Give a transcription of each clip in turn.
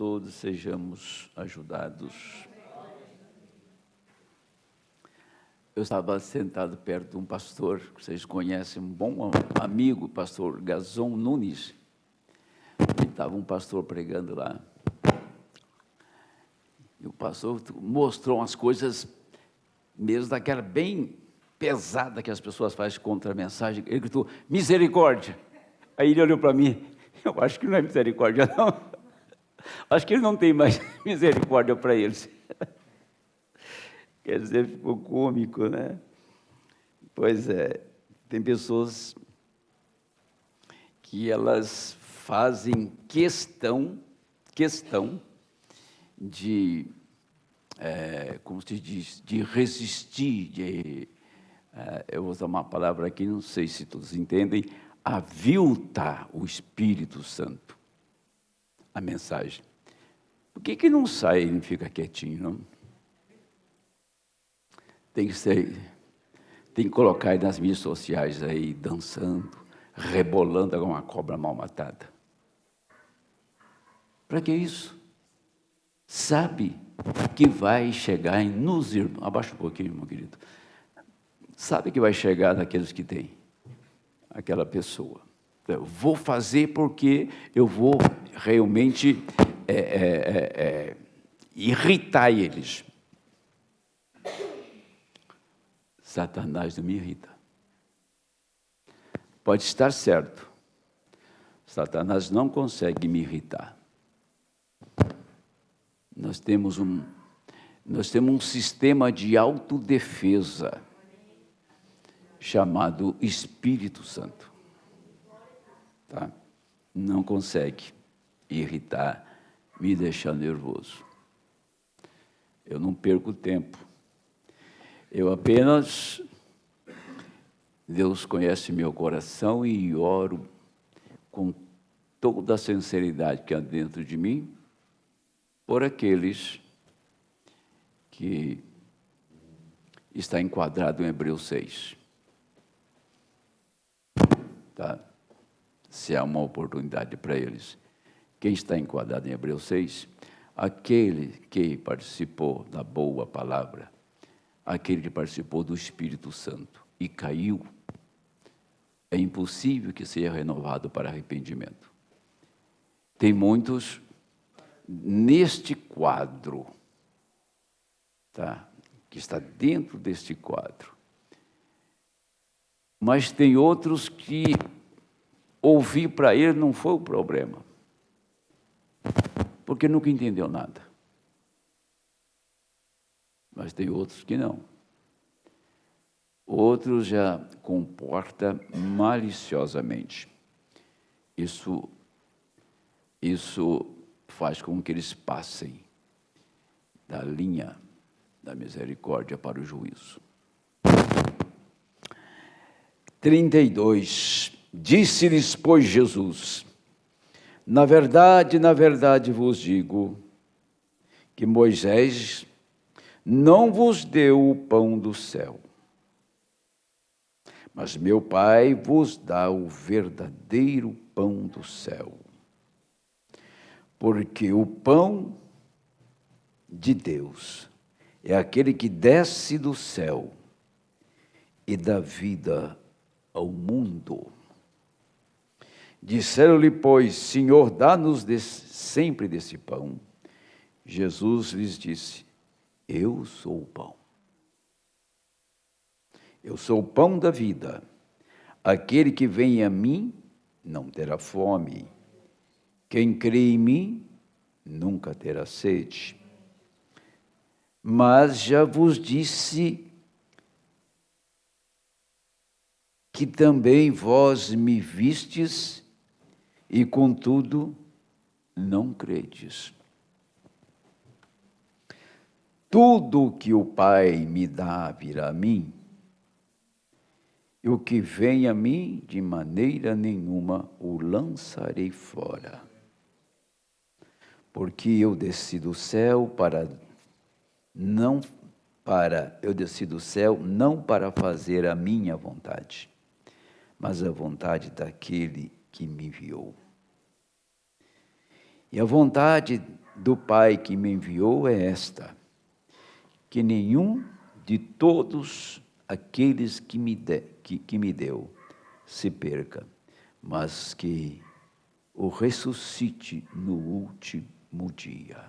todos sejamos ajudados. Eu estava sentado perto de um pastor, que vocês conhecem, um bom amigo, pastor Gazon Nunes. E estava um pastor pregando lá. E o pastor mostrou umas coisas, mesmo daquela bem pesada que as pessoas fazem contra a mensagem. Ele gritou, misericórdia. Aí ele olhou para mim, eu acho que não é misericórdia, não. Acho que ele não tem mais misericórdia para eles. Quer dizer, ficou cômico, né? Pois é, tem pessoas que elas fazem questão de, como se diz, de resistir, eu vou usar uma palavra aqui, não sei se todos entendem, aviltar o Espírito Santo, a mensagem. Por que não sai e não fica quietinho, não? Tem que colocar aí nas mídias sociais aí, dançando, rebolando como uma cobra mal matada. Para que isso? Sabe que vai chegar nos irmãos, abaixa um pouquinho, irmão querido. Sabe que vai chegar naqueles que têm aquela pessoa. Eu vou fazer porque eu vou realmente irritar eles. Satanás não me irrita. Pode estar certo. Satanás não consegue me irritar. Nós temos um sistema de autodefesa chamado Espírito Santo. Tá? Não consegue irritar, me deixar nervoso. Eu não perco tempo. Eu apenas, Deus conhece meu coração e oro com toda a sinceridade que há dentro de mim, por aqueles que está enquadrado em Hebreus 6. Tá? Se há uma oportunidade para eles. Quem está enquadrado em Hebreus 6? Aquele que participou da boa palavra, aquele que participou do Espírito Santo e caiu, é impossível que seja renovado para arrependimento. Tem muitos neste quadro, tá? Que está dentro deste quadro. Mas tem outros que ouvir para ele não foi o problema, porque nunca entendeu nada. Mas tem outros que não. Outros já comporta maliciosamente. Isso faz com que eles passem da linha da misericórdia para o juízo. 32. Disse-lhes, pois, Jesus, na verdade vos digo, que Moisés não vos deu o pão do céu, mas meu Pai vos dá o verdadeiro pão do céu. Porque o pão de Deus é aquele que desce do céu e dá vida ao mundo. Disseram-lhe, pois, Senhor, dá-nos sempre desse pão. Jesus lhes disse, eu sou o pão. Eu sou o pão da vida. Aquele que vem a mim não terá fome. Quem crê em mim nunca terá sede. Mas já vos disse que também vós me vistes e, contudo, não credes. Tudo o que o Pai me dá virá a mim, e o que vem a mim, de maneira nenhuma o lançarei fora. Porque eu desci do céu não para fazer a minha vontade, mas a vontade daquele que me enviou. E a vontade do Pai que me enviou é esta: que nenhum de todos aqueles que me deu se perca, mas que o ressuscite no último dia.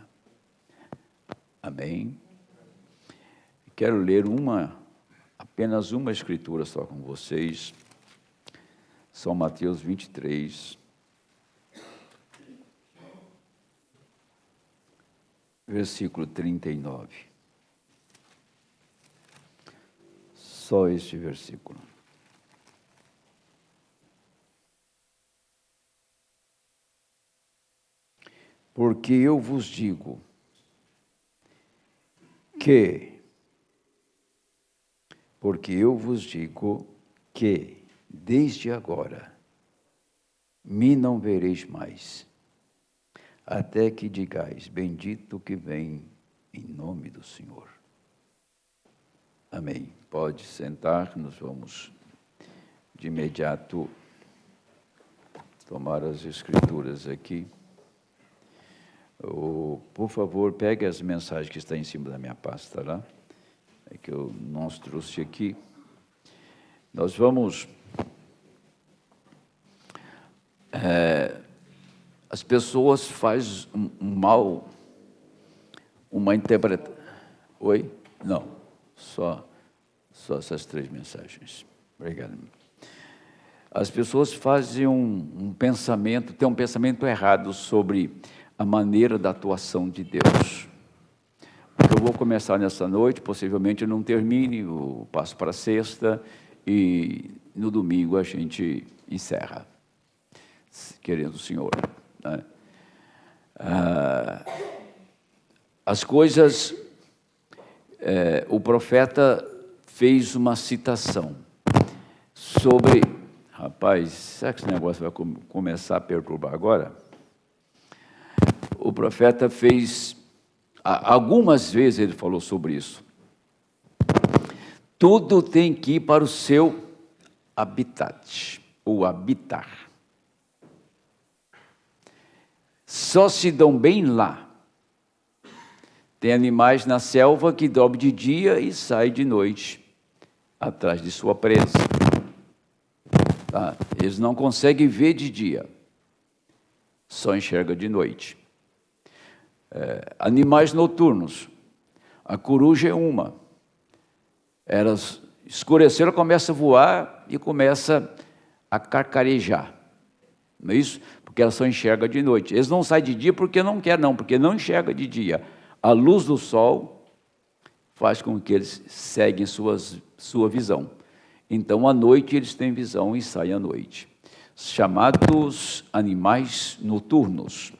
Amém? Quero ler apenas uma escritura só com vocês. São Mateus 23, versículo 39. Só este versículo. Porque eu vos digo que desde agora me não vereis mais, até que digais: bendito que vem em nome do Senhor. Amém. Pode sentar, nós vamos de imediato tomar as escrituras aqui. Por favor, pegue as mensagens que estão em cima da minha pasta lá, que eu não os trouxe aqui. Nós vamos... as pessoas fazem uma interpretação... Oi? Não, só essas 3 mensagens. Obrigado. As pessoas fazem têm um pensamento errado sobre a maneira da atuação de Deus. Eu vou começar nessa noite, possivelmente eu não termine, eu passo para a sexta e no domingo a gente encerra, querendo o Senhor, né? As coisas, o profeta fez uma citação sobre... Rapaz, será que esse negócio vai começar a perturbar agora? O profeta fez... Algumas vezes ele falou sobre isso. Tudo tem que ir para o seu habitat, ou habitar. Só se dão bem lá. Tem animais na selva que dormem de dia e saem de noite, atrás de sua presa. Tá? Eles não conseguem ver de dia, só enxergam de noite. Animais noturnos, a coruja é uma. Elas escureceram, começa a voar e começa a carcarejar. Não é isso? Porque elas só enxergam de noite. Eles não saem de dia porque não querem, não, porque não enxergam de dia. A luz do sol faz com que eles seguem sua visão. Então, à noite, eles têm visão e saem à noite. Chamados animais noturnos.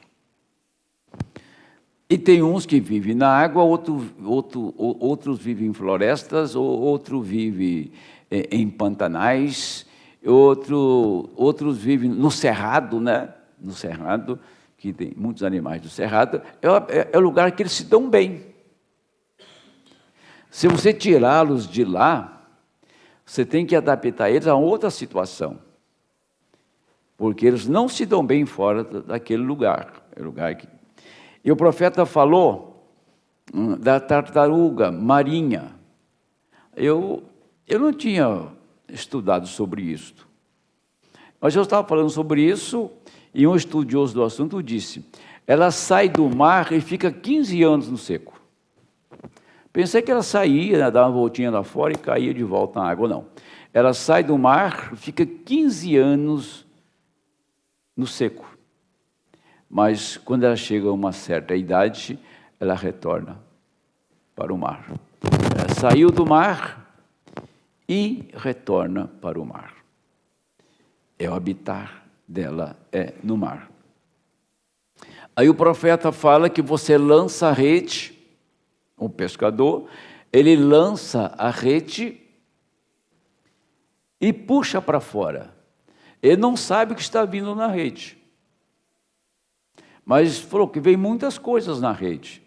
E tem uns que vivem na água, outros vivem em florestas, outro vive em pantanais, outros vivem no cerrado, né? No cerrado, que tem muitos animais do cerrado, é o lugar que eles se dão bem. Se você tirá-los de lá, você tem que adaptar eles a outra situação, porque eles não se dão bem fora daquele lugar. É lugar que... E o profeta falou da tartaruga marinha. Eu não tinha estudado sobre isso, mas eu estava falando sobre isso e um estudioso do assunto disse: ela sai do mar e fica 15 anos no seco. Pensei que ela saía, dava uma voltinha lá fora e caía de volta na água. Não. Ela sai do mar, fica 15 anos no seco. Mas quando ela chega a uma certa idade, ela retorna para o mar. Ela saiu do mar e retorna para o mar. O habitar dela é no mar. Aí o profeta fala que você lança a rede, um pescador, ele lança a rede e puxa para fora. Ele não sabe o que está vindo na rede. Mas falou que vem muitas coisas na rede.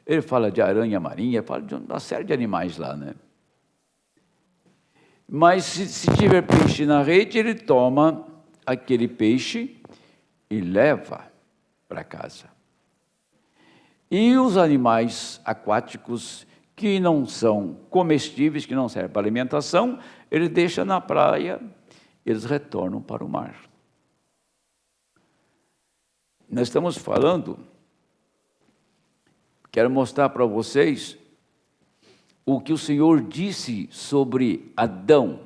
Ele fala de aranha marinha, fala de uma série de animais lá, né? Mas se tiver peixe na rede, ele toma aquele peixe e leva para casa. E os animais aquáticos que não são comestíveis, que não servem para alimentação, ele deixa na praia, eles retornam para o mar. Nós estamos falando, quero mostrar para vocês o que o Senhor disse sobre Adão.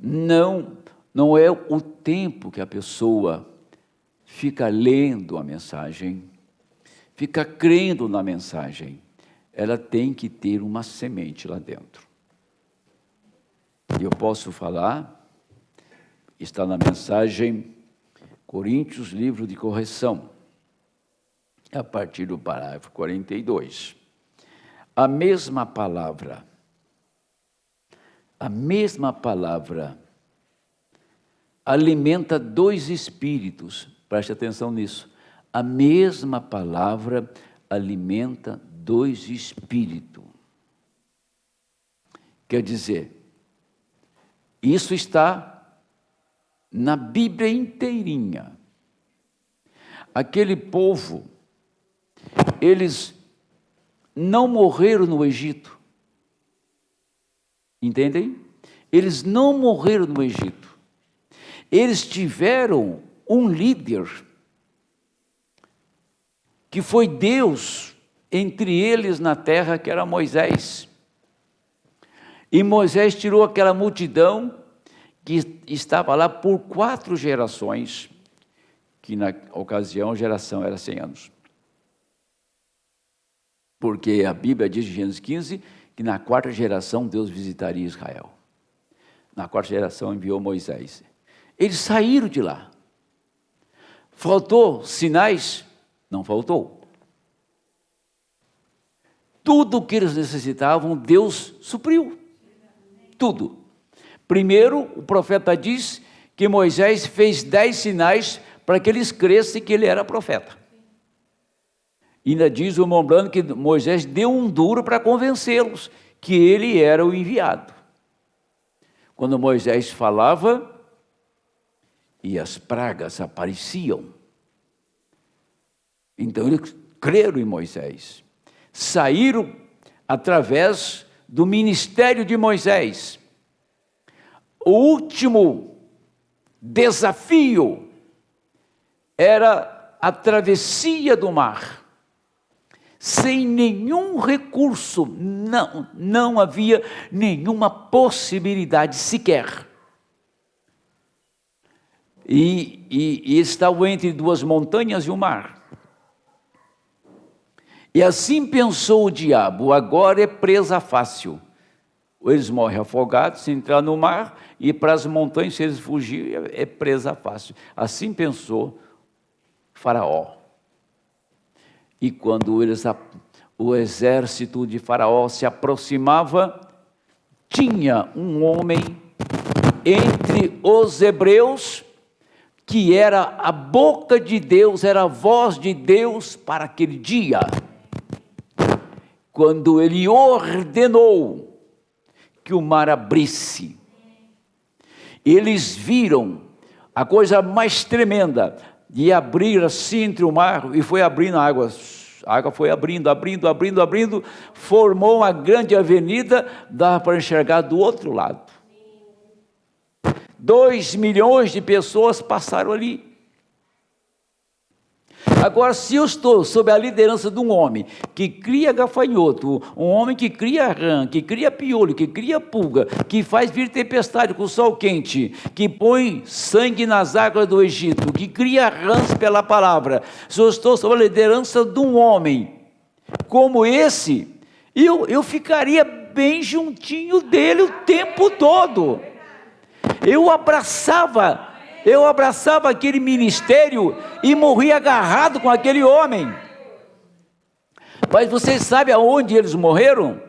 Não é o tempo que a pessoa fica lendo a mensagem, fica crendo na mensagem. Ela tem que ter uma semente lá dentro. E eu posso falar, está na mensagem Coríntios, livro de correção, a partir do parágrafo 42. A mesma palavra alimenta dois espíritos. Preste atenção nisso. A mesma palavra alimenta dois espíritos. Quer dizer, isso está na Bíblia inteirinha. Aquele povo, eles não morreram no Egito. Entendem? Eles não morreram no Egito. Eles tiveram um líder, que foi Deus entre eles na terra, que era Moisés. E Moisés tirou aquela multidão que estava lá por 4 gerações, que na ocasião a geração era 100 anos. Porque a Bíblia diz em Gênesis 15 que na 4ª geração Deus visitaria Israel. Na 4ª geração enviou Moisés. Eles saíram de lá. Faltou sinais? Não faltou. Tudo o que eles necessitavam, Deus supriu. Tudo. Primeiro, o profeta diz que Moisés fez 10 sinais para que eles crescem que ele era profeta. E ainda diz o Mombrano que Moisés deu um duro para convencê-los que ele era o enviado. Quando Moisés falava, e as pragas apareciam. Então eles creram em Moisés. Saíram através do ministério de Moisés. O último desafio era a travessia do mar. Sem nenhum recurso, não havia nenhuma possibilidade sequer. E estavam entre 2 montanhas e o mar. E assim pensou o diabo, agora é presa fácil. Eles morrem afogados, se entrar no mar, e para as montanhas, se eles fugirem, é presa fácil. Assim pensou Faraó. E quando o exército de Faraó se aproximava, tinha um homem entre os hebreus, que era a boca de Deus, era a voz de Deus para aquele dia. Quando ele ordenou que o mar abrisse, eles viram a coisa mais tremenda, de abrir assim entre o mar, e foi abrindo a água foi abrindo, formou uma grande avenida, dava para enxergar do outro lado. 2 milhões de pessoas passaram ali. Agora, se eu estou sob a liderança de um homem que cria gafanhoto, um homem que cria rã, que cria piolho, que cria pulga, que faz vir tempestade com o sol quente, que põe sangue nas águas do Egito, que cria rãs pela palavra, se eu estou sob a liderança de um homem como esse, eu ficaria bem juntinho dele o tempo todo. Eu abraçava aquele ministério e morria agarrado com aquele homem. Mas vocês sabem aonde eles morreram?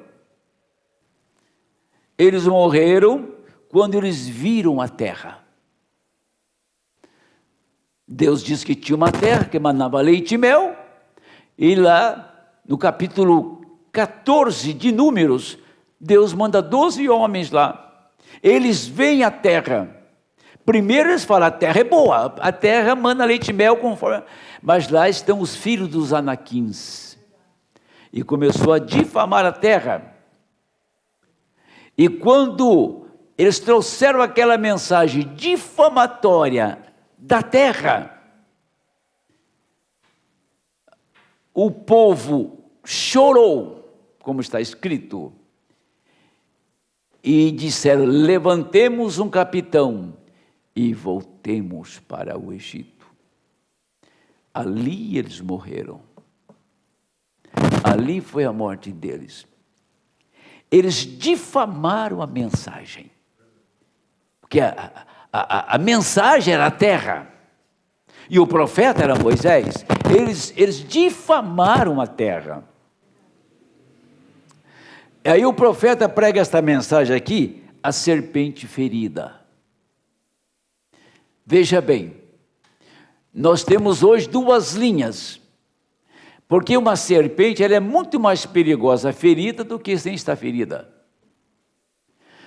Eles morreram quando eles viram a terra. Deus disse que tinha uma terra que manava leite e mel, e lá no capítulo 14 de Números, Deus manda 12 homens lá. Eles veem a terra, Primeiro eles falam, a terra é boa, a terra manda leite e mel conforme... Mas lá estão os filhos dos anaquins. E começou a difamar a terra. E quando eles trouxeram aquela mensagem difamatória da terra, o povo chorou, como está escrito, e disseram, levantemos um capitão e voltemos para o Egito. Ali eles morreram. Ali foi a morte deles. Eles difamaram a mensagem. Porque a mensagem era a terra. E o profeta era Moisés. Eles difamaram a terra. Aí o profeta prega esta mensagem aqui, a serpente ferida. Veja bem, nós temos hoje duas linhas, porque uma serpente ela é muito mais perigosa ferida do que sem estar ferida.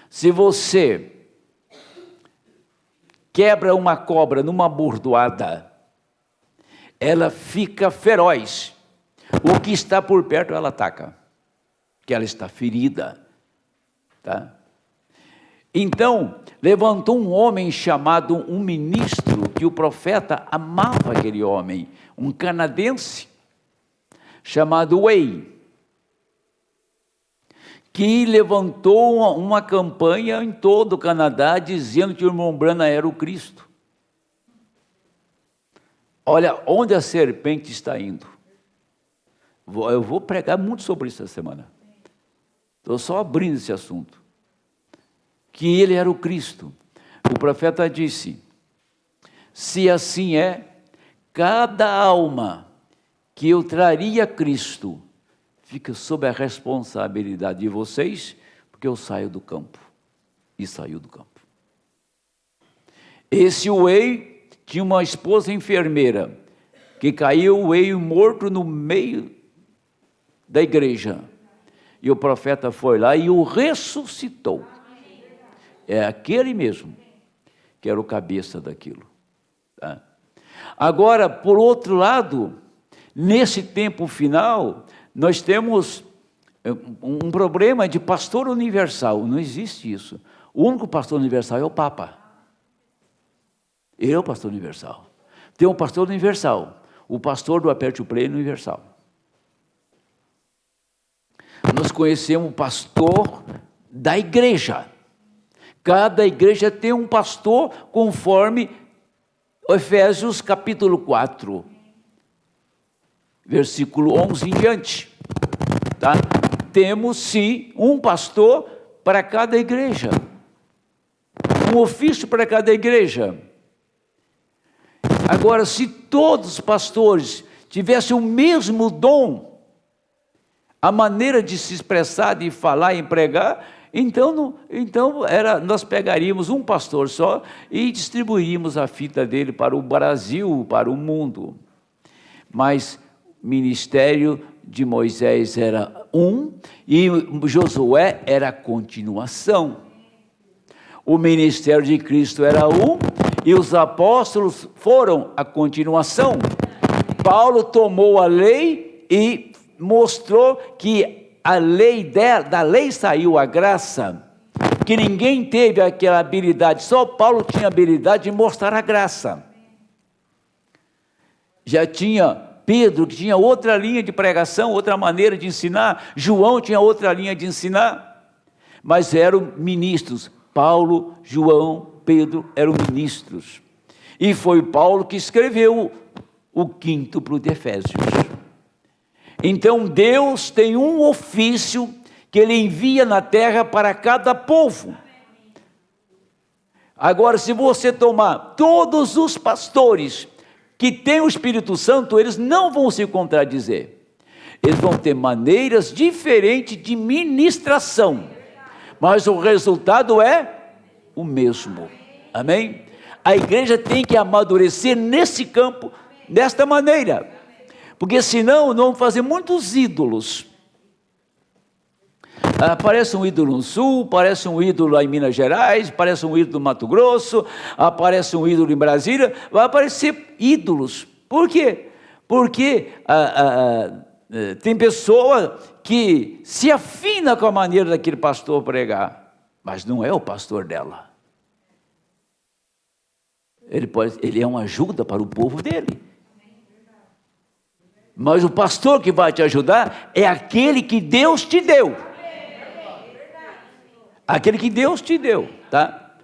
Se você quebra uma cobra numa bordoada, ela fica feroz, o que está por perto ela ataca, porque ela está ferida, tá? Então, levantou um homem chamado um ministro, que o profeta amava aquele homem, um canadense, chamado Way, que levantou uma campanha em todo o Canadá, dizendo que o irmão Branham era o Cristo. Olha onde a serpente está indo. Eu vou pregar muito sobre isso essa semana. Estou só abrindo esse assunto. Que ele era o Cristo. O profeta disse, se assim é, cada alma que eu traria a Cristo, fica sob a responsabilidade de vocês, porque eu saio do campo. E saiu do campo. Esse Way tinha uma esposa enfermeira, que caiu o Way morto no meio da igreja. E o profeta foi lá e o ressuscitou. É aquele mesmo, que era o cabeça daquilo. Tá? Agora, por outro lado, nesse tempo final, nós temos um problema de pastor universal. Não existe isso. O único pastor universal é o Papa. Ele é o pastor universal. Tem um pastor universal, o pastor do Aperte o Play universal. Nós conhecemos o pastor da igreja. Cada igreja tem um pastor conforme Efésios capítulo 4, versículo 11 em diante. Tá? Temos sim um pastor para cada igreja, um ofício para cada igreja. Agora, se todos os pastores tivessem o mesmo dom, a maneira de se expressar, de falar e pregar, então nós pegaríamos um pastor só e distribuiríamos a fita dele para o Brasil, para o mundo. Mas o ministério de Moisés era um e Josué era a continuação. O ministério de Cristo era um e os apóstolos foram a continuação. Paulo tomou a lei e mostrou que da lei saiu a graça, que ninguém teve aquela habilidade, só Paulo tinha habilidade de mostrar a graça. Já tinha Pedro, que tinha outra linha de pregação, outra maneira de ensinar, João tinha outra linha de ensinar, mas eram ministros. Paulo, João, Pedro eram ministros. E foi Paulo que escreveu o quíntuplo de Efésios. Então Deus tem um ofício que Ele envia na terra para cada povo. Agora, se você tomar todos os pastores que têm o Espírito Santo, eles não vão se contradizer. Eles vão ter maneiras diferentes de ministração, mas o resultado é o mesmo. Amém? A igreja tem que amadurecer nesse campo, desta maneira. Porque senão não vão fazer muitos ídolos. Aparece um ídolo no Sul, aparece um ídolo lá em Minas Gerais, aparece um ídolo no Mato Grosso, aparece um ídolo em Brasília, vai aparecer ídolos. Por quê? Porque tem pessoa que se afina com a maneira daquele pastor pregar, mas não é o pastor dela. Ele é uma ajuda para o povo dele. Mas o pastor que vai te ajudar é aquele que Deus te deu. Aquele que Deus te deu, tá?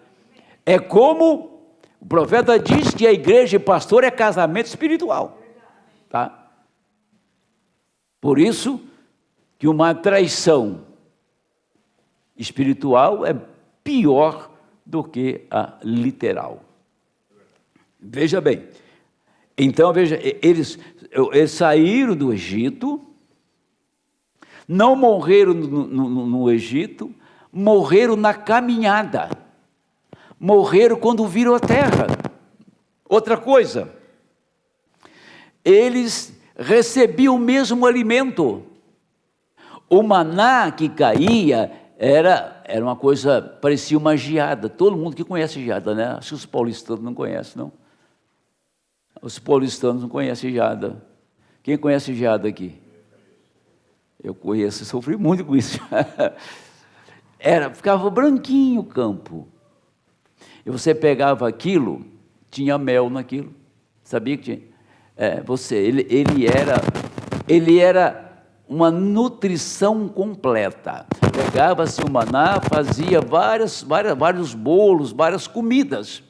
É como o profeta diz que a igreja e pastor é casamento espiritual, tá? Por isso que uma traição espiritual é pior do que a literal. Veja bem, então veja, eles saíram do Egito, não morreram no Egito, morreram na caminhada, morreram quando viram a terra. Outra coisa, eles recebiam o mesmo alimento. O maná que caía era uma coisa, parecia uma geada. Todo mundo que conhece geada, né? Acho que os paulistanos não conhecem, não? Os paulistanos não conhecem geada. Quem conhece geada aqui? Eu conheço, sofri muito com isso. Ficava branquinho o campo. E você pegava aquilo, tinha mel naquilo. Sabia que tinha? Ele era uma nutrição completa. Pegava-se o maná, fazia vários bolos, várias comidas.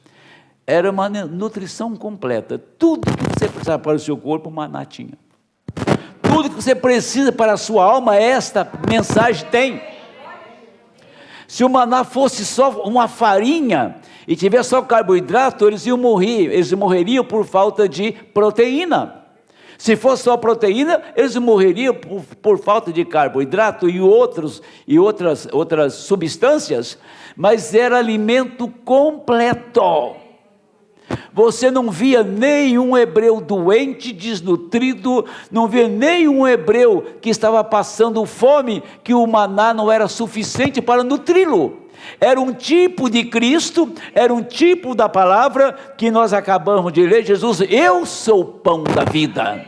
Era uma nutrição completa. Tudo que você precisava para o seu corpo, o maná tinha. Tudo que você precisa para a sua alma, esta mensagem tem. Se o maná fosse só uma farinha e tivesse só carboidrato, eles morreriam por falta de proteína. Se fosse só proteína, eles morreriam por falta de carboidrato e outras substâncias, mas era alimento completo. Você não via nenhum hebreu doente, desnutrido, não via nenhum hebreu que estava passando fome, que o maná não era suficiente para nutri-lo. Era um tipo de Cristo, era um tipo da palavra que nós acabamos de ler. Jesus, eu sou o pão da vida.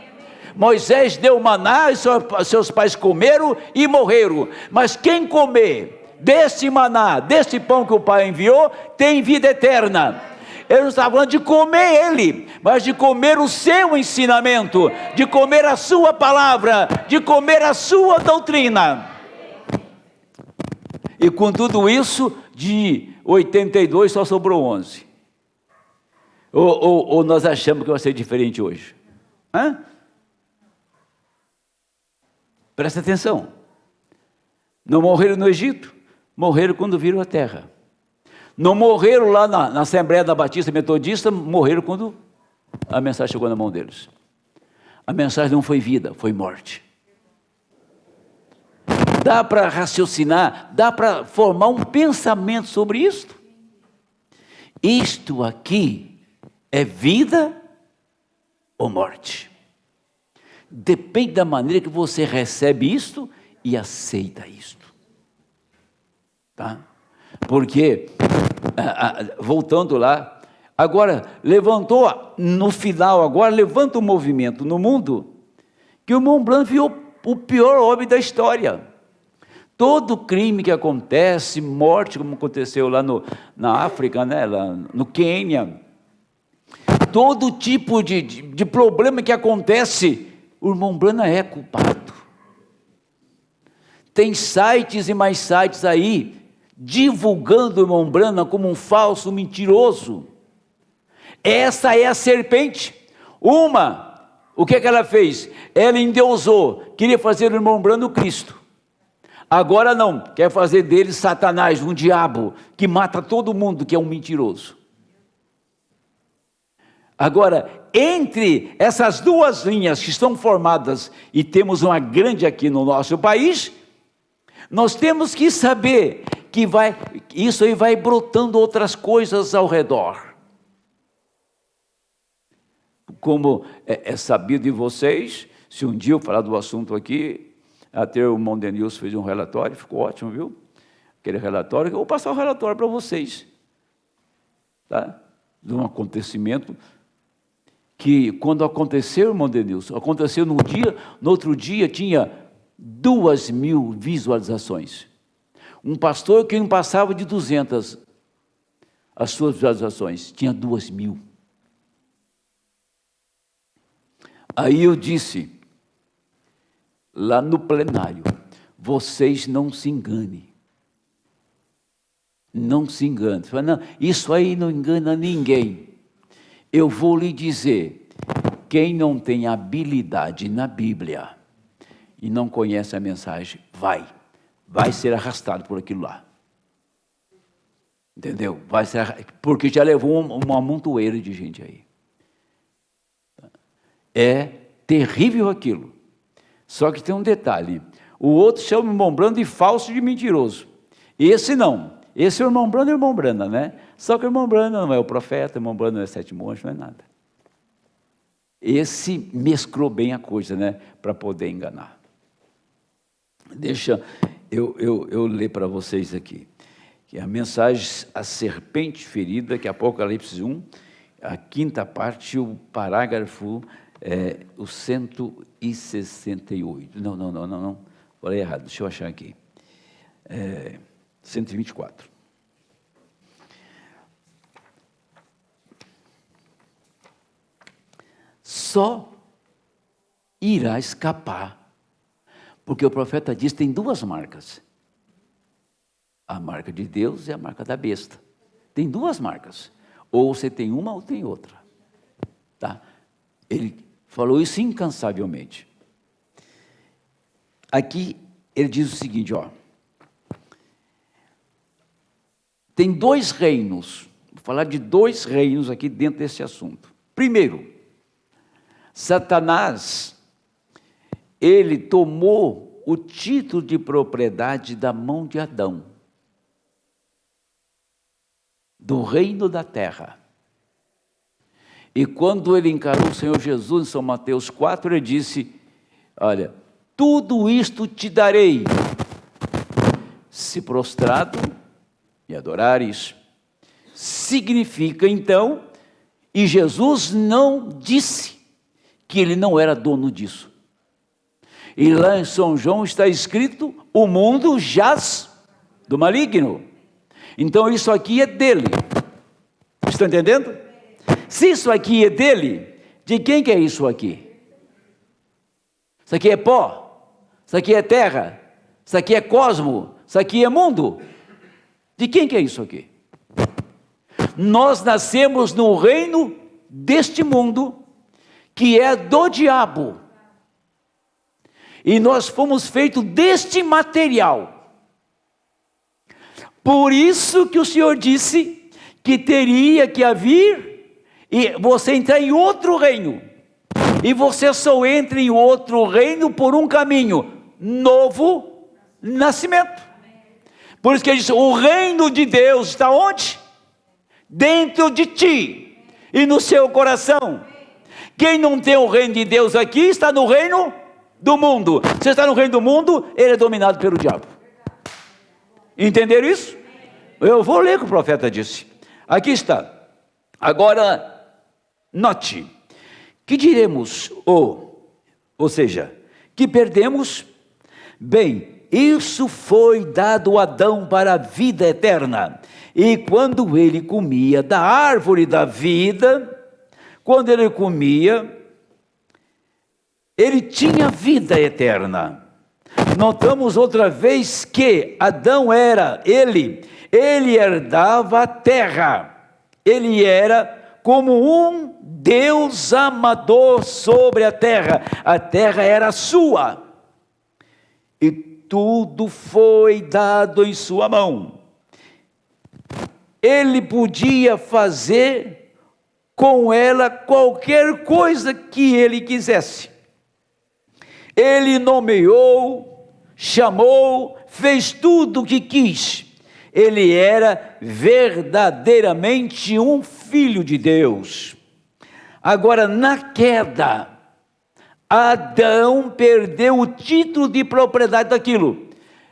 Moisés deu maná e seus pais comeram e morreram. Mas quem comer desse maná, desse pão que o Pai enviou, tem vida eterna. Ele não está falando de comer ele, mas de comer o seu ensinamento, de comer a sua palavra, de comer a sua doutrina. E com tudo isso, de 82 só sobrou 11. Ou nós achamos que vai ser diferente hoje? Presta atenção. Não morreram no Egito, morreram quando viram a terra. Não morreram lá na Assembleia da Batista Metodista, morreram quando a mensagem chegou na mão deles. A mensagem não foi vida, foi morte. Dá para raciocinar, dá para formar um pensamento sobre isto? Isto aqui é vida ou morte? Depende da maneira que você recebe isto e aceita isto. Tá? Porque, voltando lá, agora levantou, no final agora, levanta um movimento no mundo, que o Mont Blanc viu o pior homem da história. Todo crime que acontece, morte, como aconteceu lá na África, né, lá no Quênia, todo tipo de problema que acontece, o Mont Blanc é culpado. Tem sites e mais sites aí, divulgando o Mont Blanc como um falso mentiroso. Essa é a serpente. O que ela fez? Ela endeusou, queria fazer o Mont Blanc no Cristo. Agora não, quer fazer dele Satanás, um diabo, que mata todo mundo, que é um mentiroso. Agora, entre essas duas linhas que estão formadas, e temos uma grande aqui no nosso país, nós temos que saber que isso aí vai brotando outras coisas ao redor. Como é sabido de vocês, se um dia eu falar do assunto aqui, Até o irmão Denilson fez um relatório, ficou ótimo, viu? Aquele relatório, eu vou passar o relatório para vocês, tá? De um acontecimento que, quando aconteceu, irmão Denilson, aconteceu num dia, no outro dia tinha 2.000 visualizações. Um pastor que não passava de 200, as suas visualizações, tinha 2.000. Aí eu disse, lá no plenário, vocês não se enganem. Não se engane. Falei, não, isso aí não engana ninguém. Eu vou lhe dizer, quem não tem habilidade na Bíblia e não conhece a mensagem, vai ser arrastado por aquilo lá. Entendeu? Vai ser, porque já levou uma montoeira de gente aí. É terrível aquilo. Só que tem um detalhe, o outro chama o irmão Brando de falso e de mentiroso. Esse não. Esse é o irmão Brando e o irmão Branda, né? Só que o irmão Branda não é o profeta, o irmão Branda não é sete monges, não é nada. Esse mesclou bem a coisa, né? Para poder enganar. Deixa eu ler para vocês aqui. Que a mensagem, a serpente ferida, que é Apocalipse 1, a quinta parte, o parágrafo, o 168. Não. Falei errado, deixa eu achar aqui. 124. Só irá escapar, porque o profeta diz que tem duas marcas. A marca de Deus e a marca da besta. Tem duas marcas. Ou você tem uma ou tem outra. Tá? Ele falou isso incansavelmente. Aqui ele diz o seguinte, ó. Tem dois reinos. Vou falar de dois reinos aqui dentro desse assunto. Primeiro, Satanás, ele tomou o título de propriedade da mão de Adão, do reino da terra. E quando ele encarou o Senhor Jesus em São Mateus 4, ele disse, olha, tudo isto te darei, se prostrado e adorares. Significa então, e Jesus não disse que ele não era dono disso. E lá em São João está escrito, o mundo jaz do maligno. Então isso aqui é dele. Estão entendendo? Se isso aqui é dele, de quem que é isso aqui? Isso aqui é pó? Isso aqui é terra? Isso aqui é cosmo? Isso aqui é mundo? De quem que é isso aqui? Nós nascemos no reino deste mundo, que é do diabo. E nós fomos feitos deste material. Por isso que o Senhor disse que teria que haver, e você entrar em outro reino. E você só entra em outro reino por um caminho, novo nascimento. Por isso que ele disse, o reino de Deus está onde? Dentro de ti e no seu coração. Quem não tem o reino de Deus aqui, está no reino do mundo. Se está no reino do mundo, ele é dominado pelo diabo. Entenderam isso? Eu vou ler o que o profeta disse. Aqui está. Agora, note. Que diremos? Ou seja, que perdemos? Bem, isso foi dado a Adão para a vida eterna. E quando ele comia da árvore da vida, quando ele comia, ele tinha vida eterna. Notamos outra vez que Adão era, ele herdava a terra. Ele era como um Deus amador sobre a terra era sua. E tudo foi dado em sua mão. Ele podia fazer com ela qualquer coisa que ele quisesse. Ele nomeou, chamou, fez tudo o que quis. Ele era verdadeiramente um filho de Deus. Agora, na queda, Adão perdeu o título de propriedade daquilo.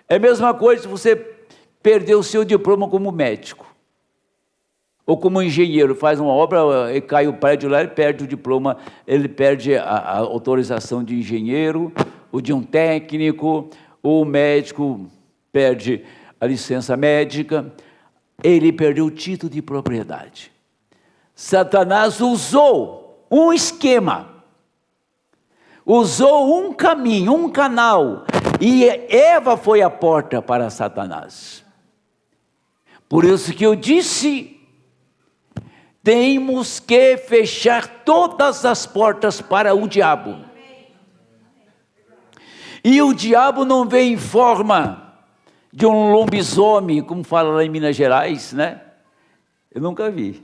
É a mesma coisa se você perdeu o seu diploma como médico. Ou como engenheiro, faz uma obra e cai o prédio lá, ele perde o diploma, ele perde a autorização de engenheiro, ou de um técnico, ou o médico perde a licença médica, ele perdeu o título de propriedade. Satanás usou um esquema, usou um caminho, um canal, e Eva foi a porta para Satanás. Por isso que eu disse, temos que fechar todas as portas para o diabo. E o diabo não vem em forma de um lobisomem, como fala lá em Minas Gerais, né? Eu nunca vi.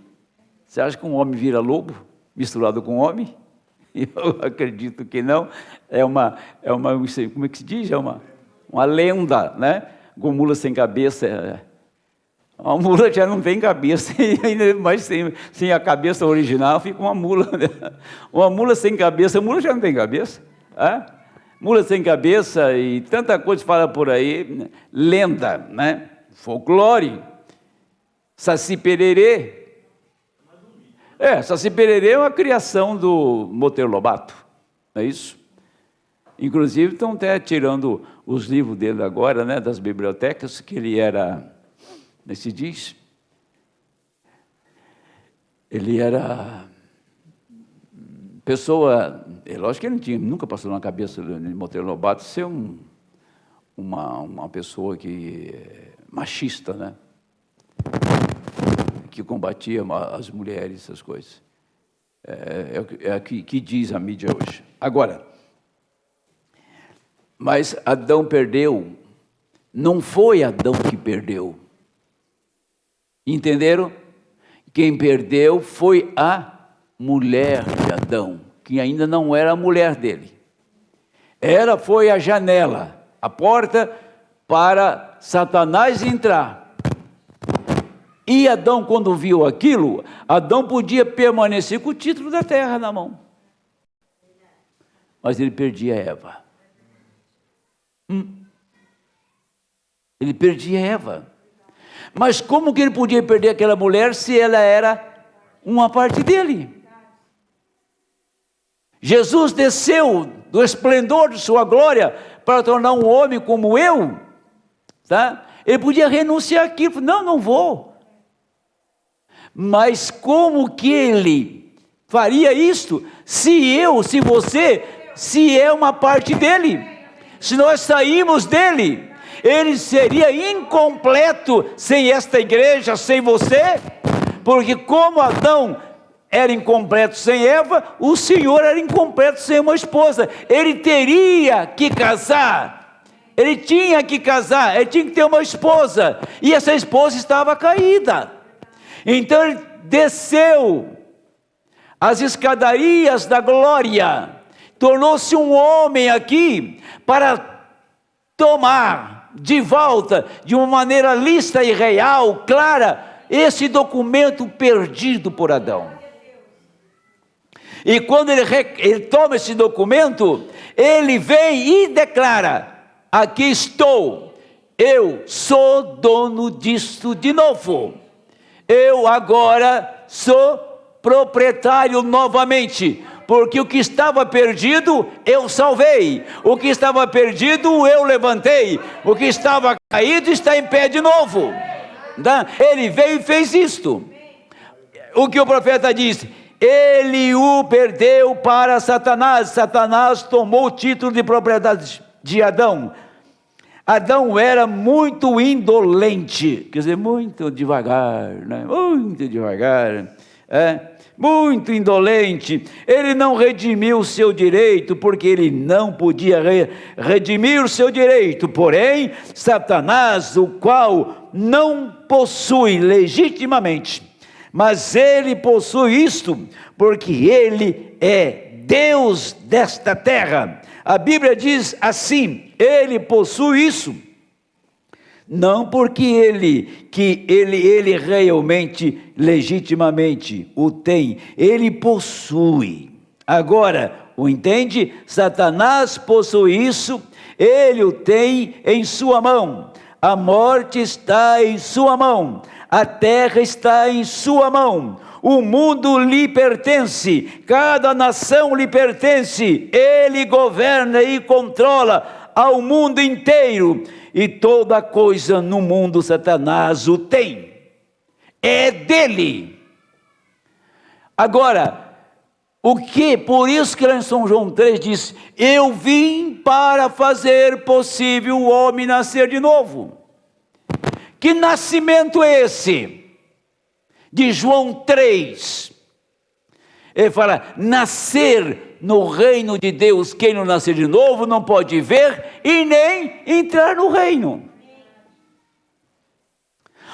Você acha que um homem vira lobo, misturado com homem? Eu acredito que não. Como é que se diz? É uma lenda, né? Com mula sem cabeça. Uma mula já não tem cabeça, mas sem a cabeça original fica uma mula. Né? Uma mula sem cabeça, a mula já não tem cabeça. Mula sem cabeça e tanta coisa fala por aí, lenda, né? Folclore, Saci Pererê. Saci Pererê é uma criação do Monteiro Lobato, não é isso? Inclusive estão até tirando os livros dele agora, né, das bibliotecas, que ele era... Se diz, ele era pessoa, lógico que ele nunca passou na cabeça de Monteiro Lobato ser uma pessoa que machista, né? Que combatia as mulheres, essas coisas. É o que diz a mídia hoje. Agora, mas Adão perdeu, não foi Adão que perdeu. Entenderam? Quem perdeu foi a mulher de Adão, que ainda não era a mulher dele. Ela foi a janela, a porta para Satanás entrar. E Adão, quando viu aquilo, Adão podia permanecer com o título da terra na mão. Mas ele perdia Eva. Ele perdia Eva. Mas como que ele podia perder aquela mulher se ela era uma parte dele? Jesus desceu do esplendor de sua glória para tornar um homem como eu, tá? Ele podia renunciar àquilo, não vou. Mas como que ele faria isto se é uma parte dele? Se nós saímos dele, ele seria incompleto sem esta igreja, sem você, porque como Adão era incompleto sem Eva, o Senhor era incompleto sem uma esposa. Ele teria que casar, ele tinha que ter uma esposa, e essa esposa estava caída. Então ele desceu as escadarias da glória, tornou-se um homem aqui para tomar de volta, de uma maneira lícita e real, clara, esse documento perdido por Adão. E quando ele toma esse documento, ele vem e declara: aqui estou, eu sou dono disto de novo, eu agora sou proprietário novamente, porque o que estava perdido, eu salvei. O que estava perdido, eu levantei. O que estava caído, está em pé de novo. Tá? Ele veio e fez isto. O que o profeta disse? Ele o perdeu para Satanás. Satanás tomou o título de propriedade de Adão. Adão era muito indolente. Quer dizer, muito devagar, né? Muito devagar. Muito indolente. Ele não redimiu o seu direito, porque ele não podia redimir o seu direito. Porém, Satanás, o qual não possui legitimamente, mas ele possui isto, porque ele é Deus desta terra. A Bíblia diz assim: ele possui isso, não porque ele realmente, legitimamente o tem, ele possui. Agora, o entende? Satanás possui isso, ele o tem em sua mão. A morte está em sua mão, a terra está em sua mão, o mundo lhe pertence, cada nação lhe pertence, ele governa e controla ao mundo inteiro, e toda coisa no mundo Satanás o tem, é dele. Agora, por isso que lá em São João 3 diz, eu vim para fazer possível o homem nascer de novo. Que nascimento é esse? De João 3, ele fala, nascer no reino de Deus, quem não nascer de novo não pode ver e nem entrar no reino.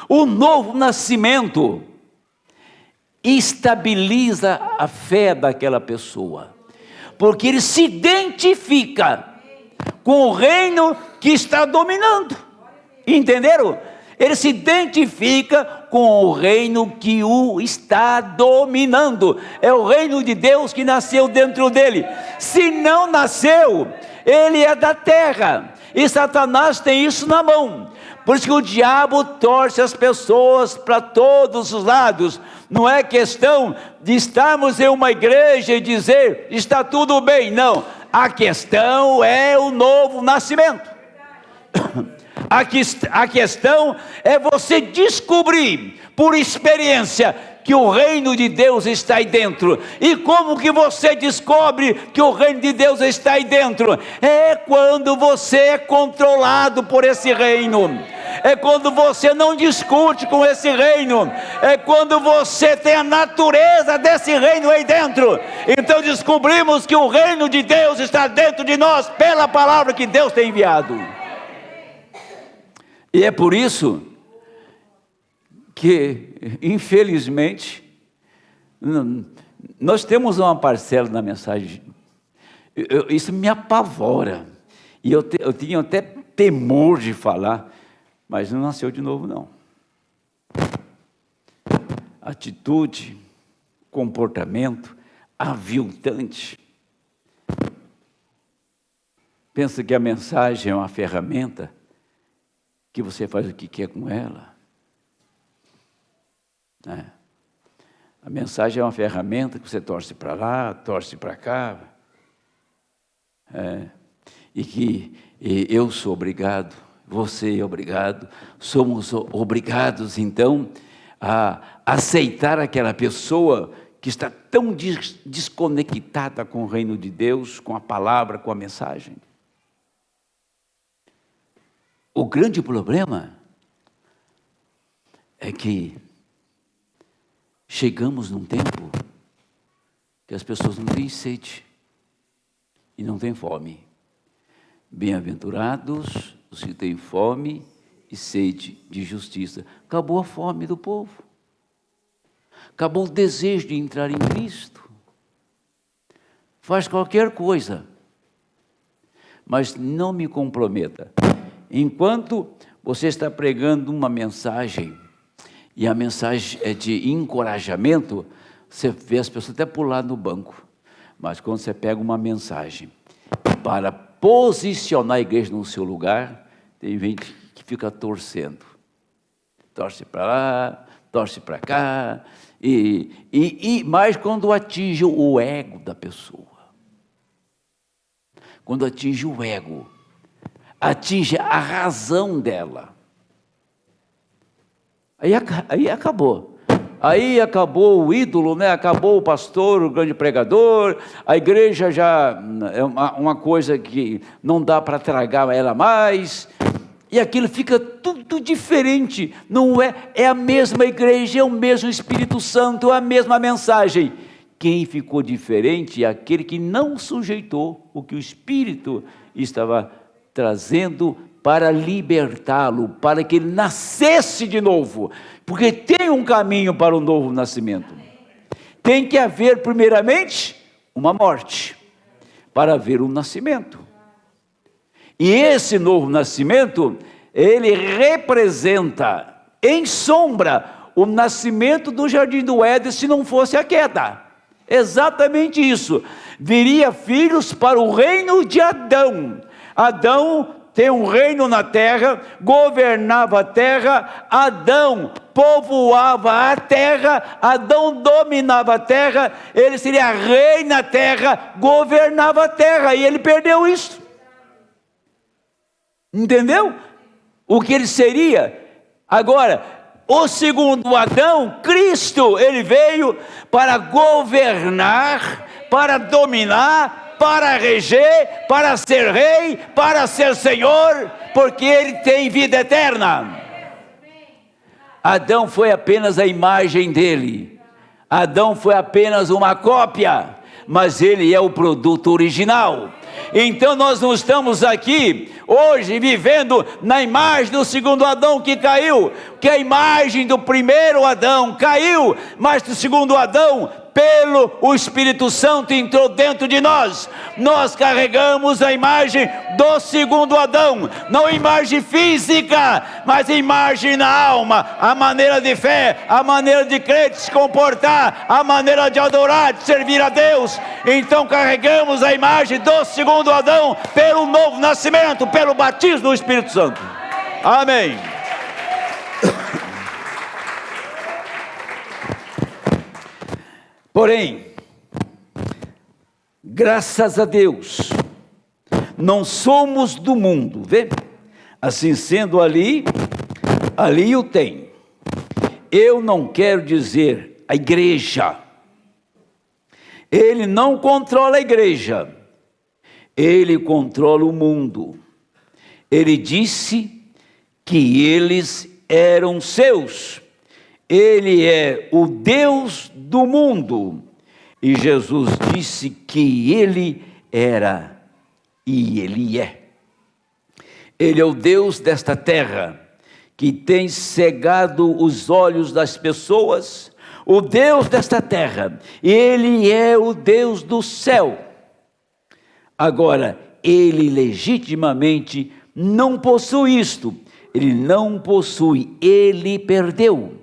O novo nascimento estabiliza a fé daquela pessoa, porque ele se identifica com o reino que está dominando, entenderam? Ele se identifica com o reino que o está dominando, é o reino de Deus que nasceu dentro dele. Se não nasceu, ele é da terra, e Satanás tem isso na mão. Por isso que o diabo torce as pessoas para todos os lados. Não é questão de estarmos em uma igreja e dizer, está tudo bem, não. A questão é o novo nascimento. A questão é você descobrir, por experiência, que o reino de Deus está aí dentro. E como que você descobre que o reino de Deus está aí dentro? É quando você é controlado por esse reino. É quando você não discute com esse reino. É quando você tem a natureza desse reino aí dentro. Então descobrimos que o reino de Deus está dentro de nós, pela palavra que Deus tem enviado. E é por isso que, infelizmente, nós temos uma parcela na mensagem, isso me apavora, e eu tinha até temor de falar, mas não nasceu de novo não. Atitude, comportamento aviltante. Pensa que a mensagem é uma ferramenta que você faz o que quer com ela. A mensagem é uma ferramenta que você torce para lá, torce para cá. E que eu sou obrigado, você é obrigado, somos obrigados então a aceitar aquela pessoa que está tão desconectada com o reino de Deus, com a palavra, com a mensagem. O grande problema é que chegamos num tempo que as pessoas não têm sede e não têm fome. Bem-aventurados os que têm fome e sede de justiça. Acabou a fome do povo. Acabou o desejo de entrar em Cristo. Faz qualquer coisa, mas não me comprometa. Enquanto você está pregando uma mensagem, e a mensagem é de encorajamento, você vê as pessoas até pular no banco. Mas quando você pega uma mensagem para posicionar a igreja no seu lugar, tem gente que fica torcendo. Torce para lá, torce para cá, e mais quando atinge o ego da pessoa. Quando atinge o ego, atinge a razão dela. Aí acabou. Aí acabou o ídolo, né? Acabou o pastor, o grande pregador. A igreja já é uma coisa que não dá para tragar ela mais. E aquilo fica tudo diferente. Não é a mesma igreja, é o mesmo Espírito Santo, é a mesma mensagem. Quem ficou diferente é aquele que não sujeitou o que o Espírito estava trazendo para libertá-lo, para que ele nascesse de novo, porque tem um caminho para o novo nascimento. Tem que haver primeiramente uma morte, para haver um nascimento. E esse novo nascimento, ele representa, em sombra, o nascimento do jardim do Éden, se não fosse a queda. Exatamente isso. viria filhos para o reino de Adão. Adão tem um reino na terra, governava a terra, Adão povoava a terra, Adão dominava a terra, ele seria rei na terra, governava a terra, e ele perdeu isso. Entendeu? O que ele seria? Agora, o segundo Adão, Cristo, ele veio para governar, para dominar, para reger, para ser rei, para ser Senhor, porque ele tem vida eterna. Adão foi apenas a imagem dele, Adão foi apenas uma cópia, mas ele é o produto original. Então nós não estamos aqui hoje vivendo na imagem do segundo Adão que caiu, que a imagem do primeiro Adão caiu, mas do segundo Adão, pelo o Espírito Santo, entrou dentro de nós. Nós carregamos a imagem do segundo Adão, não a imagem física, mas a imagem na alma, a maneira de fé, a maneira de crer, de se comportar, a maneira de adorar, de servir a Deus. Então carregamos a imagem do segundo Adão pelo novo nascimento, pelo batismo do Espírito Santo. Amém. Porém, graças a Deus, não somos do mundo, vê? Assim sendo, ali o tem. Eu não quero dizer a igreja. Ele não controla a igreja, ele controla o mundo. Ele disse que eles eram seus. Ele é o Deus do mundo, e Jesus disse que ele era, e ele é. Ele é o Deus desta terra, que tem cegado os olhos das pessoas, o Deus desta terra, ele é o Deus do céu. Agora, ele legitimamente não possui isto, ele não possui, ele perdeu.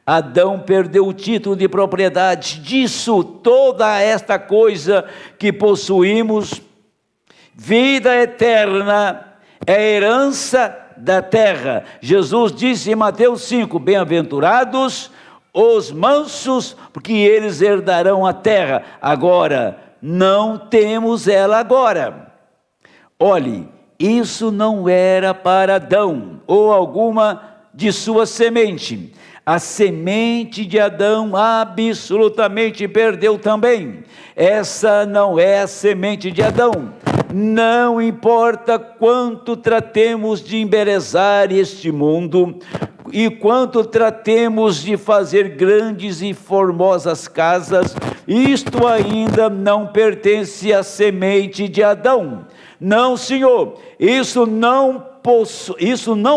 Adão perdeu o título de propriedade disso, toda esta coisa que possuímos, vida eterna, é herança da terra. Jesus disse em Mateus 5, bem-aventurados os mansos, porque eles herdarão a terra. Agora, não temos ela agora. Olhe, isso não era para Adão, ou alguma de sua semente. A semente de Adão absolutamente perdeu também. Essa não é a semente de Adão. Não importa quanto tratemos de embelezar este mundo, e quanto tratemos de fazer grandes e formosas casas, isto ainda não pertence à semente de Adão. Não, Senhor, isso não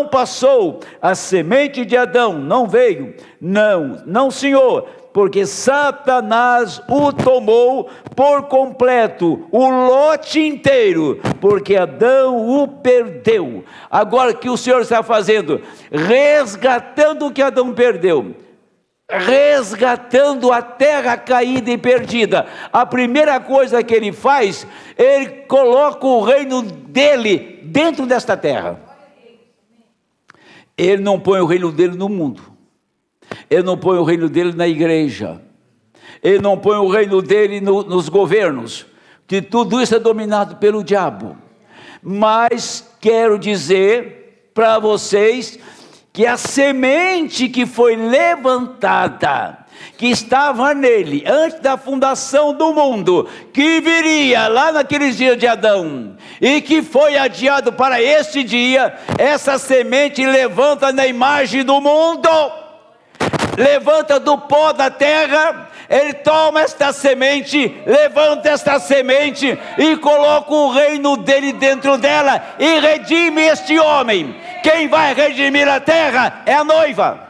passou, a semente de Adão não veio, não Senhor, porque Satanás o tomou por completo, o lote inteiro, porque Adão o perdeu. Agora, o que o Senhor está fazendo? Resgatando o que Adão perdeu, resgatando a terra caída e perdida. A primeira coisa que ele faz, ele coloca o reino dele dentro desta terra. Ele não põe o reino dele no mundo, ele não põe o reino dele na igreja, ele não põe o reino dele nos governos, que tudo isso é dominado pelo diabo. Mas quero dizer para vocês que a semente que foi levantada, que estava nele antes da fundação do mundo, que viria lá naqueles dias de Adão, e que foi adiado para este dia, essa semente levanta na imagem do mundo, levanta do pó da terra. Ele toma esta semente, levanta esta semente e coloca o reino dele dentro dela e redime este homem. Quem vai redimir a terra é a noiva.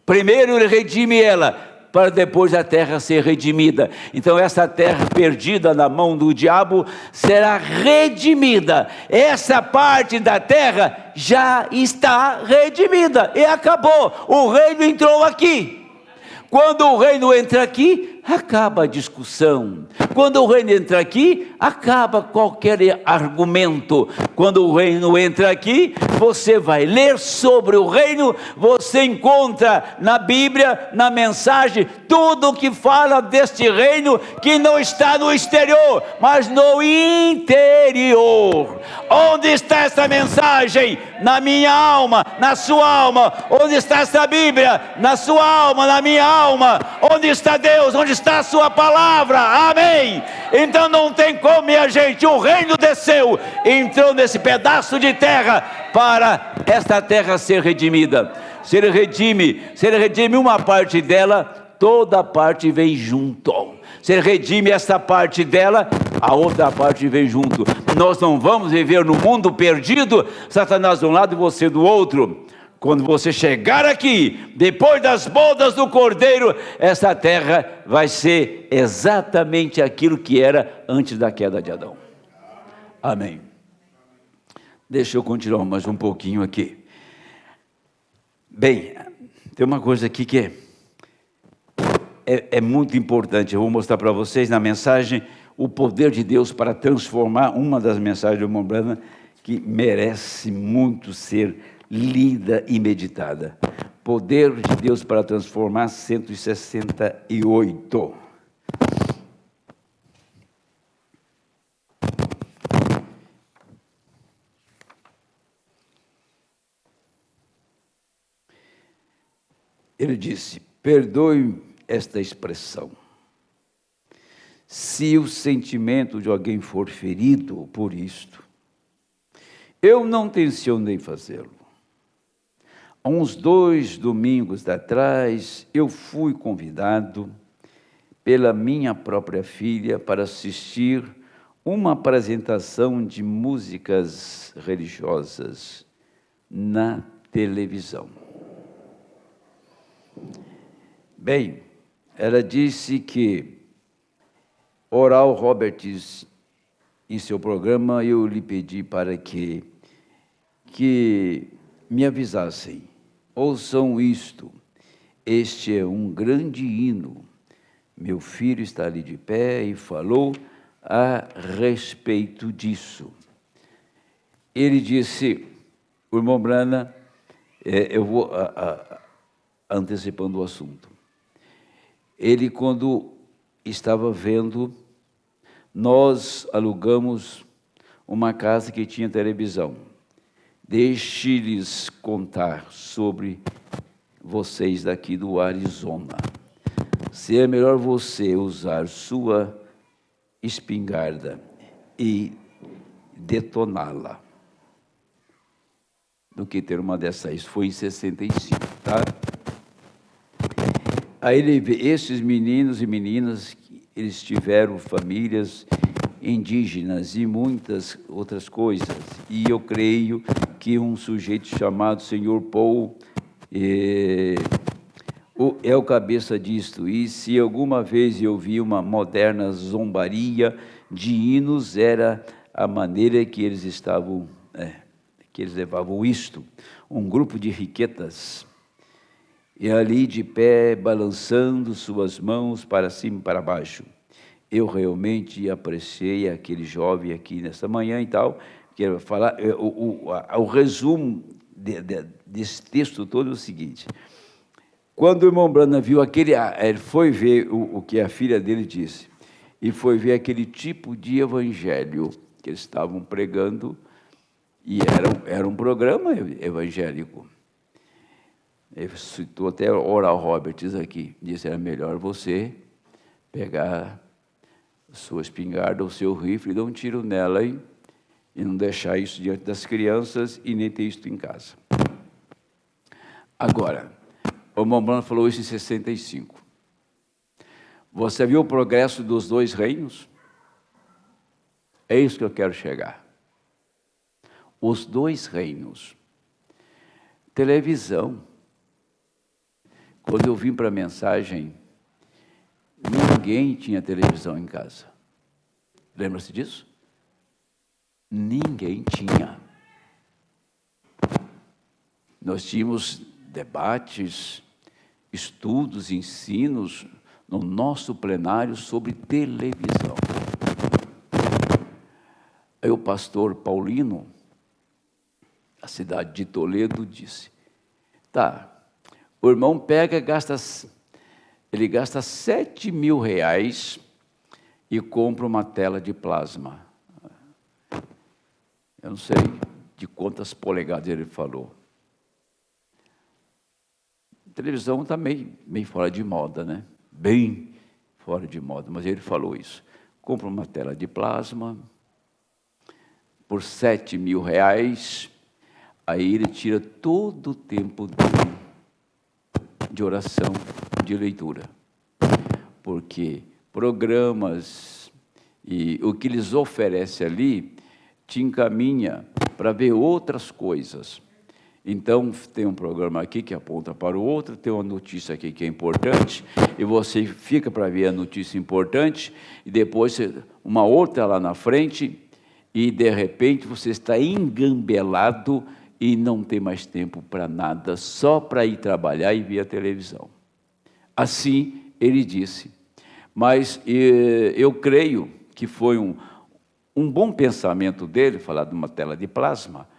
Primeiro ele redime ela, para depois a terra ser redimida. Então essa terra perdida na mão do diabo será redimida. Essa parte da terra já está redimida e acabou. O reino entrou aqui. Quando o reino entra aqui, acaba a discussão. Quando o reino entra aqui, acaba qualquer argumento. Quando o reino entra aqui, você vai ler sobre o reino, você encontra na Bíblia, na mensagem, tudo o que fala deste reino, que não está no exterior, mas no interior. Onde está essa mensagem? Na minha alma, na sua alma. Onde está essa Bíblia? Na sua alma, na minha alma. Onde está Deus? Onde está a sua palavra? Amém. Então não tem como, minha gente, o reino desceu, entrou nesse pedaço de terra, para esta terra ser redimida. Se ele redime uma parte dela, toda a parte vem junto. Se ele redime esta parte dela, a outra parte vem junto. Nós não vamos viver no mundo perdido, Satanás de um lado e você do outro. Quando você chegar aqui, depois das bodas do Cordeiro, essa terra vai ser exatamente aquilo que era antes da queda de Adão. Amém. Deixa eu continuar mais um pouquinho aqui. Bem, tem uma coisa aqui que é muito importante. Eu vou mostrar para vocês na mensagem o poder de Deus para transformar, uma das mensagens do irmão Branham, que merece muito ser lida e meditada. Poder de Deus para transformar 168. Ele disse: perdoe esta expressão. Se o sentimento de alguém for ferido por isto, eu não tencionei fazê-lo. Há uns 2 domingos atrás, eu fui convidado pela minha própria filha para assistir uma apresentação de músicas religiosas na televisão. Bem, ela disse que Oral Roberts, em seu programa, eu lhe pedi para que me avisassem: ouçam isto, este é um grande hino. Meu filho está ali de pé e falou a respeito disso. Ele disse, o irmão Branham, eu vou antecipando o assunto. Ele, quando estava vendo, nós alugamos uma casa que tinha televisão. Deixe-lhes contar sobre vocês daqui do Arizona. Se é melhor você usar sua espingarda e detoná-la do que ter uma dessas. Foi em 65, tá? Aí ele vê esses meninos e meninas, eles tiveram famílias indígenas e muitas outras coisas. E eu creio que um sujeito chamado Sr. Paul é o cabeça disto. E se alguma vez eu vi uma moderna zombaria de hinos, era a maneira que eles estavam, que eles levavam isto. Um grupo de riquetas, e ali de pé, balançando suas mãos para cima e para baixo. Eu realmente apreciei aquele jovem aqui nessa manhã e tal. Quero falar, o resumo desse texto todo é o seguinte: quando o irmão Branham viu ele foi ver o que a filha dele disse, e foi ver aquele tipo de evangelho que eles estavam pregando, e era um programa evangélico. Ele citou até Oral Roberts aqui, disse: era melhor você pegar sua espingarda ou seu rifle e dar um tiro nela, hein? E não deixar isso diante das crianças e nem ter isso em casa. Agora, o irmão Branham falou isso em 65. Você viu o progresso dos 2 reinos? É isso que eu quero chegar. Os 2 reinos. Televisão. Quando eu vim para a mensagem, ninguém tinha televisão em casa. Lembra-se disso? Ninguém tinha. Nós tínhamos debates, estudos, ensinos no nosso plenário sobre televisão. Aí o pastor Paulino, da cidade de Toledo, disse: tá, o irmão pega e gasta R$7.000 e compra uma tela de plasma. Eu não sei de quantas polegadas ele falou. A televisão está meio fora de moda, né? Bem fora de moda, mas ele falou isso. Compra uma tela de plasma por R$7.000, aí ele tira todo o tempo de oração, de leitura. Porque programas e o que eles oferecem ali te encaminha para ver outras coisas. Então, tem um programa aqui que aponta para o outro, tem uma notícia aqui que é importante, e você fica para ver a notícia importante, e depois uma outra lá na frente, e de repente você está engambelado e não tem mais tempo para nada, só para ir trabalhar e ver a televisão. Assim, ele disse. Mas eu creio que foi um bom pensamento dele, falar de uma tela de plasma,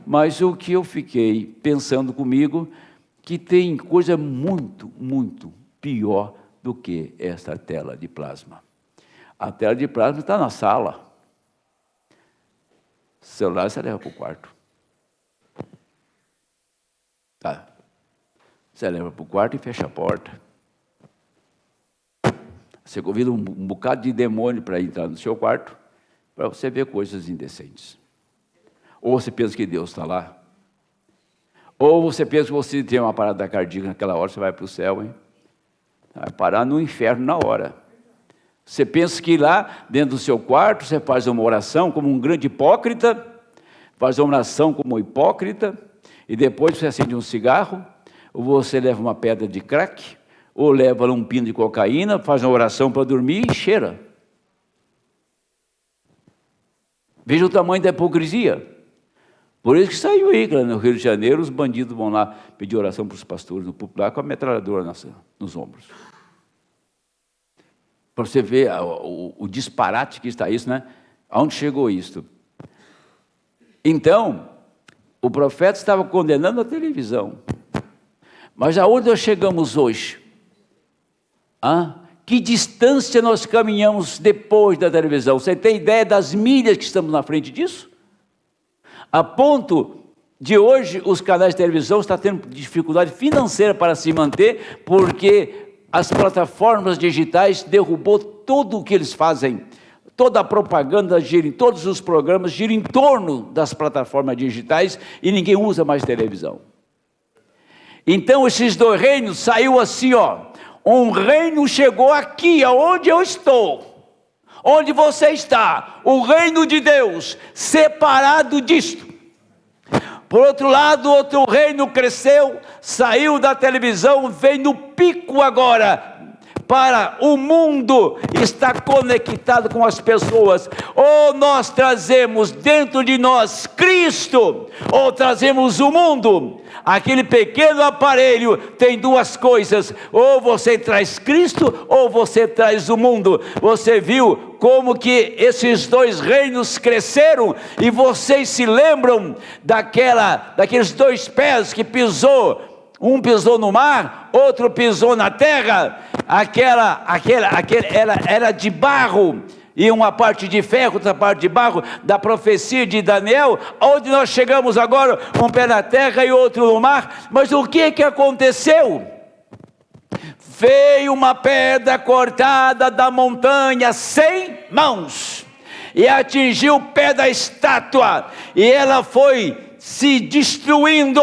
mas o que eu fiquei pensando comigo, que tem coisa muito, muito pior do que essa tela de plasma. A tela de plasma está na sala. O celular você leva para o quarto. Tá. Você leva para o quarto e fecha a porta. Você convida um bocado de demônio para entrar no seu quarto, para você ver coisas indecentes. Ou você pensa que Deus está lá. Ou você pensa que você tem uma parada cardíaca naquela hora, você vai para o céu, hein? Vai parar no inferno na hora. Você pensa que lá, dentro do seu quarto, você faz uma oração como um grande hipócrita, faz uma oração como um hipócrita, e depois você acende um cigarro, ou você leva uma pedra de crack, ou leva um pino de cocaína, faz uma oração para dormir e cheira. Veja o tamanho da hipocrisia. Por isso que saiu aí, no Rio de Janeiro, os bandidos vão lá pedir oração para os pastores no popular com a metralhadora nos ombros. Para você ver o disparate que está isso, né? Aonde chegou isso? Então, o profeta estava condenando a televisão. Mas aonde nós chegamos hoje? Que distância nós caminhamos depois da televisão? Você tem ideia das milhas que estamos na frente disso? A ponto de hoje os canais de televisão estão tendo dificuldade financeira para se manter, porque as plataformas digitais derrubou tudo o que eles fazem. Toda a propaganda gira, todos os programas giram em torno das plataformas digitais e ninguém usa mais televisão. Então esses dois reinos saiu assim, um reino chegou aqui, aonde eu estou. Onde você está, o reino de Deus, separado disto. Por outro lado, outro reino cresceu, saiu da televisão, vem no pico agora, para o mundo estar conectado com as pessoas. Ou nós trazemos dentro de nós Cristo, ou trazemos o mundo. Aquele pequeno aparelho tem duas coisas: ou você traz Cristo, ou você traz o mundo. Você viu como que esses dois reinos cresceram, e vocês se lembram daqueles dois pés que pisou, um pisou no mar, outro pisou na terra, era de barro, e uma parte de ferro, outra parte de barro, da profecia de Daniel, onde nós chegamos agora, um pé na terra e outro no mar. Mas o que aconteceu? Veio uma pedra cortada da montanha, sem mãos, e atingiu o pé da estátua, e ela foi se destruindo.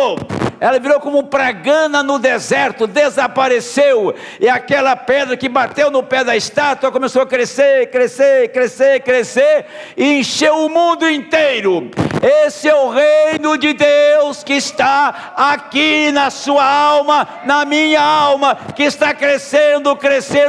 Ela virou como pragana no deserto, desapareceu, e aquela pedra que bateu no pé da estátua começou a crescer, e encheu o mundo inteiro. Esse é o reino de Deus que está aqui na sua alma, na minha alma, que está crescendo,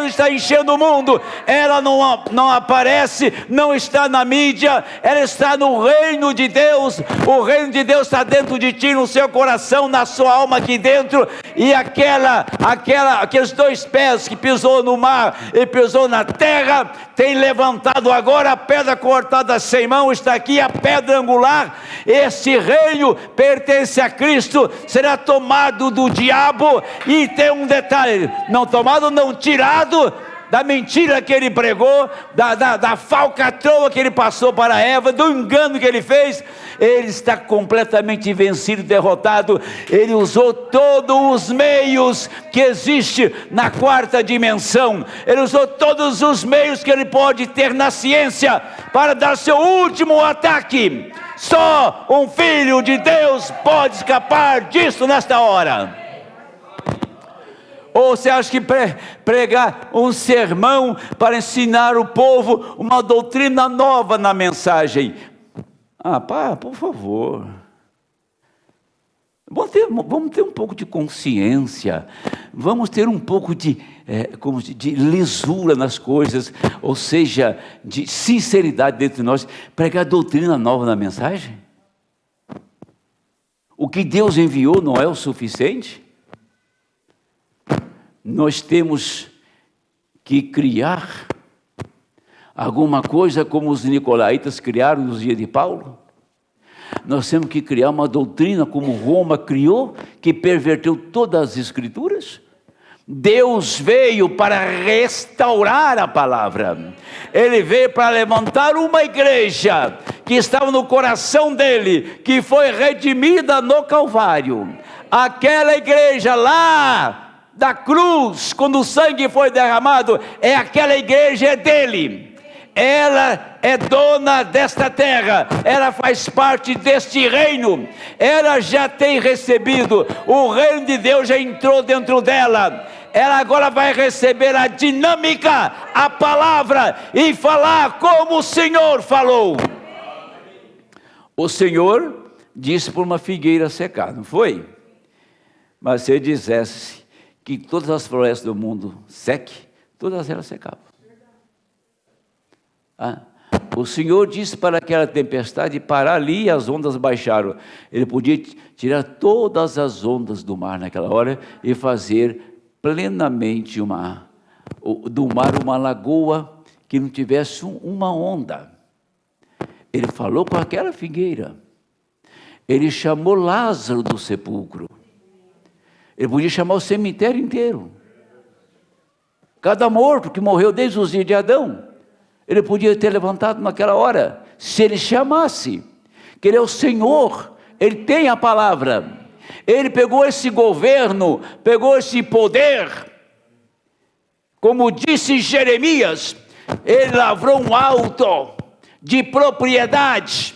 está enchendo o mundo. Ela não aparece, não está na mídia, ela está no reino de Deus. O reino de Deus está dentro de ti, no seu coração, na sua alma aqui dentro, e aqueles 2 pés que pisou no mar e pisou na terra, tem levantado agora a pedra cortada sem mão, está aqui a pedra angular. Este reino pertence a Cristo, será tomado do diabo. E tem um detalhe: não tomado, não tirado da mentira que ele pregou, da falcatrua que ele passou para Eva, do engano que ele fez. Ele está completamente vencido, derrotado. Ele usou todos os meios que existem na 4ª dimensão. Ele usou todos os meios que ele pode ter na ciência para dar seu último ataque. Só um filho de Deus pode escapar disso nesta hora. Ou você acha que pregar um sermão para ensinar o povo uma doutrina nova na mensagem? Por favor. Vamos ter um pouco de consciência. Vamos ter um pouco de lisura nas coisas. Ou seja, de sinceridade dentro de nós. Pregar doutrina nova na mensagem? O que Deus enviou não é o suficiente? Nós temos que criar alguma coisa como os nicolaítas criaram nos dias de Paulo. Nós temos que criar uma doutrina como Roma criou, que perverteu todas as escrituras. Deus veio para restaurar a palavra. Ele veio para levantar uma igreja que estava no coração dele, que foi redimida no Calvário. Aquela igreja lá da cruz, quando o sangue foi derramado, aquela igreja é dele. Ela é dona desta terra, ela faz parte deste reino, ela já tem recebido, o reino de Deus já entrou dentro dela. Ela agora vai receber a dinâmica, a palavra, e falar como o Senhor falou. O Senhor disse por uma figueira secar, não foi? Mas se ele dissesse que todas as florestas do mundo sequem, todas elas secavam. O Senhor disse para aquela tempestade parar ali, e as ondas baixaram. Ele podia tirar todas as ondas do mar naquela hora e fazer plenamente do mar uma lagoa que não tivesse uma onda. Ele falou com aquela figueira. Ele chamou Lázaro do sepulcro. Ele podia chamar o cemitério inteiro. Cada morto que morreu desde os dias de Adão, ele podia ter levantado naquela hora, se ele chamasse, que ele é o Senhor, ele tem a palavra. Ele pegou esse governo, pegou esse poder, como disse Jeremias, ele lavrou um alto de propriedade.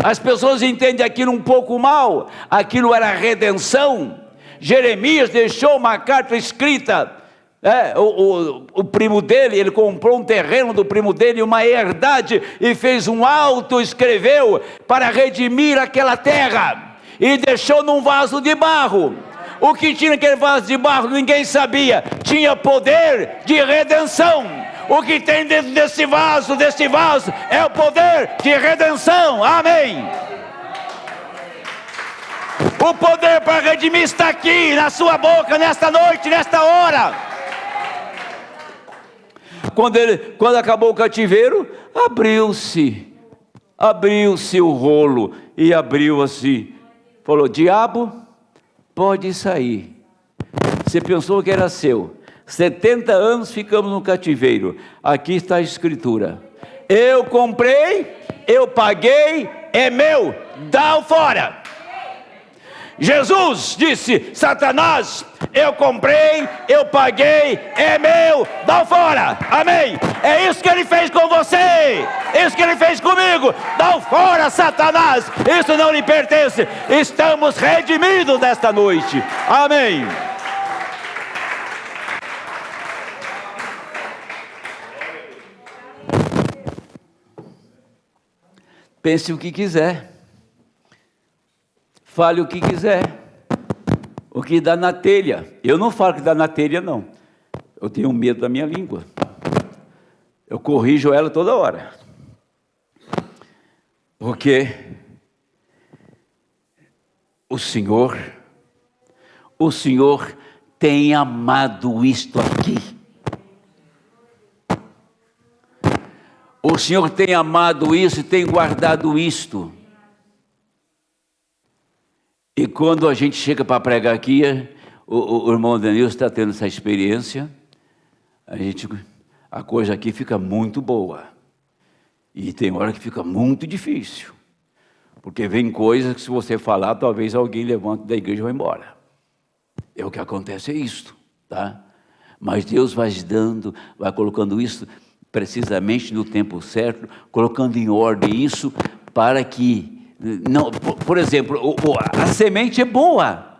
As pessoas entendem aquilo um pouco mal, aquilo era redenção. Jeremias deixou uma carta escrita, o primo dele, ele comprou um terreno do primo dele, uma herdade, e fez um alto, escreveu para redimir aquela terra, e deixou num vaso de barro. O que tinha naquele vaso de barro ninguém sabia, tinha poder de redenção. O que tem dentro desse vaso é o poder de redenção. Amém. O poder para redimir está aqui na sua boca, nesta noite, nesta hora. Quando acabou o cativeiro, abriu-se o rolo, e abriu assim, falou: diabo, pode sair. Você pensou que era seu, 70 anos ficamos no cativeiro, aqui está a escritura, eu comprei, eu paguei, é meu, dá-o fora. Jesus disse: Satanás, eu comprei, eu paguei, é meu, dá fora. Amém. É isso que ele fez com você, isso que ele fez comigo. Dá fora, Satanás, isso não lhe pertence. Estamos redimidos nesta noite. Amém. Pense o que quiser, fale o que quiser, o que dá na telha. Eu não falo que dá na telha, não. Eu tenho medo da minha língua. Eu corrijo ela toda hora. Porque o Senhor o Senhor tem amado isto aqui. O Senhor tem amado isso e tem guardado isto. E quando a gente chega para pregar aqui, o irmão Danilo está tendo essa experiência, a coisa aqui fica muito boa. E tem hora que fica muito difícil. Porque vem coisas que se você falar, talvez alguém levante da igreja e vá embora. É o que acontece, é isto, tá? Mas Deus vai colocando isso precisamente no tempo certo, colocando em ordem isso para que, não, por exemplo, a semente é boa.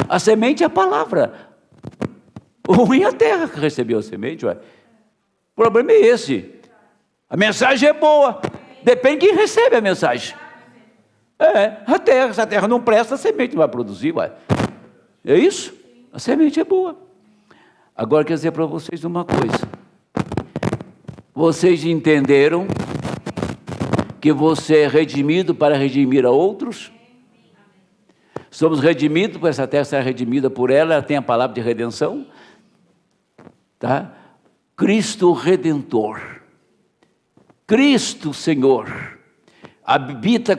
A semente é a palavra. O ruim é a terra que recebeu a semente, ué. O problema é esse. A mensagem é boa. Depende de quem recebe a mensagem. A terra, se a terra não presta, a semente não vai produzir, ué. É isso? A semente é boa. Agora, quero dizer para vocês uma coisa. Vocês entenderam que você é redimido para redimir a outros? Somos redimidos, por essa terra ser redimida por ela tem a palavra de redenção. Tá? Cristo Redentor. Cristo Senhor. Habita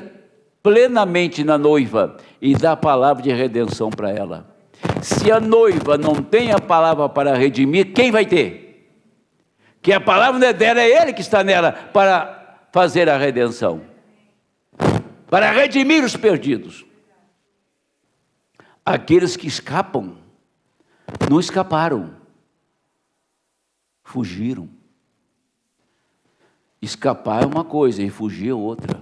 plenamente na noiva e dá a palavra de redenção para ela. Se a noiva não tem a palavra para redimir, quem vai ter? Que a palavra não é dela, é Ele que está nela para fazer a redenção. Para redimir os perdidos. Aqueles que escapam, não escaparam, fugiram. Escapar é uma coisa e fugir é outra.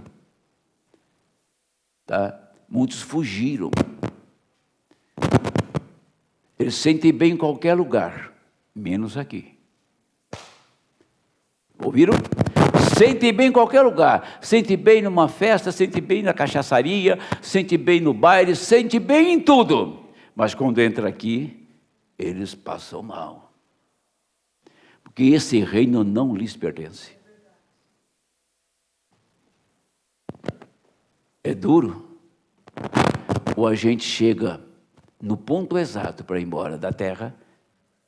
Tá? Muitos fugiram. Eles sentem bem em qualquer lugar, menos aqui. Ouviram? Sente bem em qualquer lugar. Sente bem numa festa, sente bem na cachaçaria, sente bem no baile, sente bem em tudo. Mas quando entra aqui, eles passam mal. Porque esse reino não lhes pertence. É duro. Ou a gente chega no ponto exato para ir embora da terra,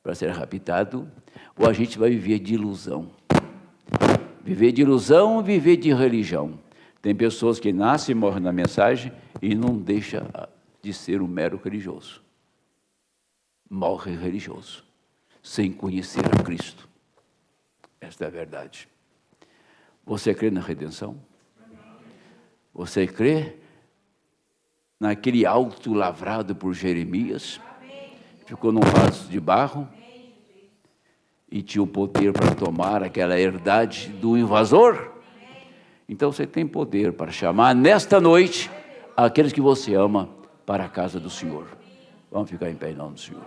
para ser raptado, ou a gente vai viver de ilusão. Viver de ilusão, viver de religião. Tem pessoas que nascem e morrem na mensagem e não deixa de ser um mero religioso. Morre religioso, sem conhecer a Cristo. Esta é a verdade. Você crê na redenção? Você crê naquele alto lavrado por Jeremias? Ficou num vaso de barro? E tinha o poder para tomar aquela herdade do invasor? Então você tem poder para chamar nesta noite aqueles que você ama para a casa do Senhor. Vamos ficar em pé em nome do Senhor.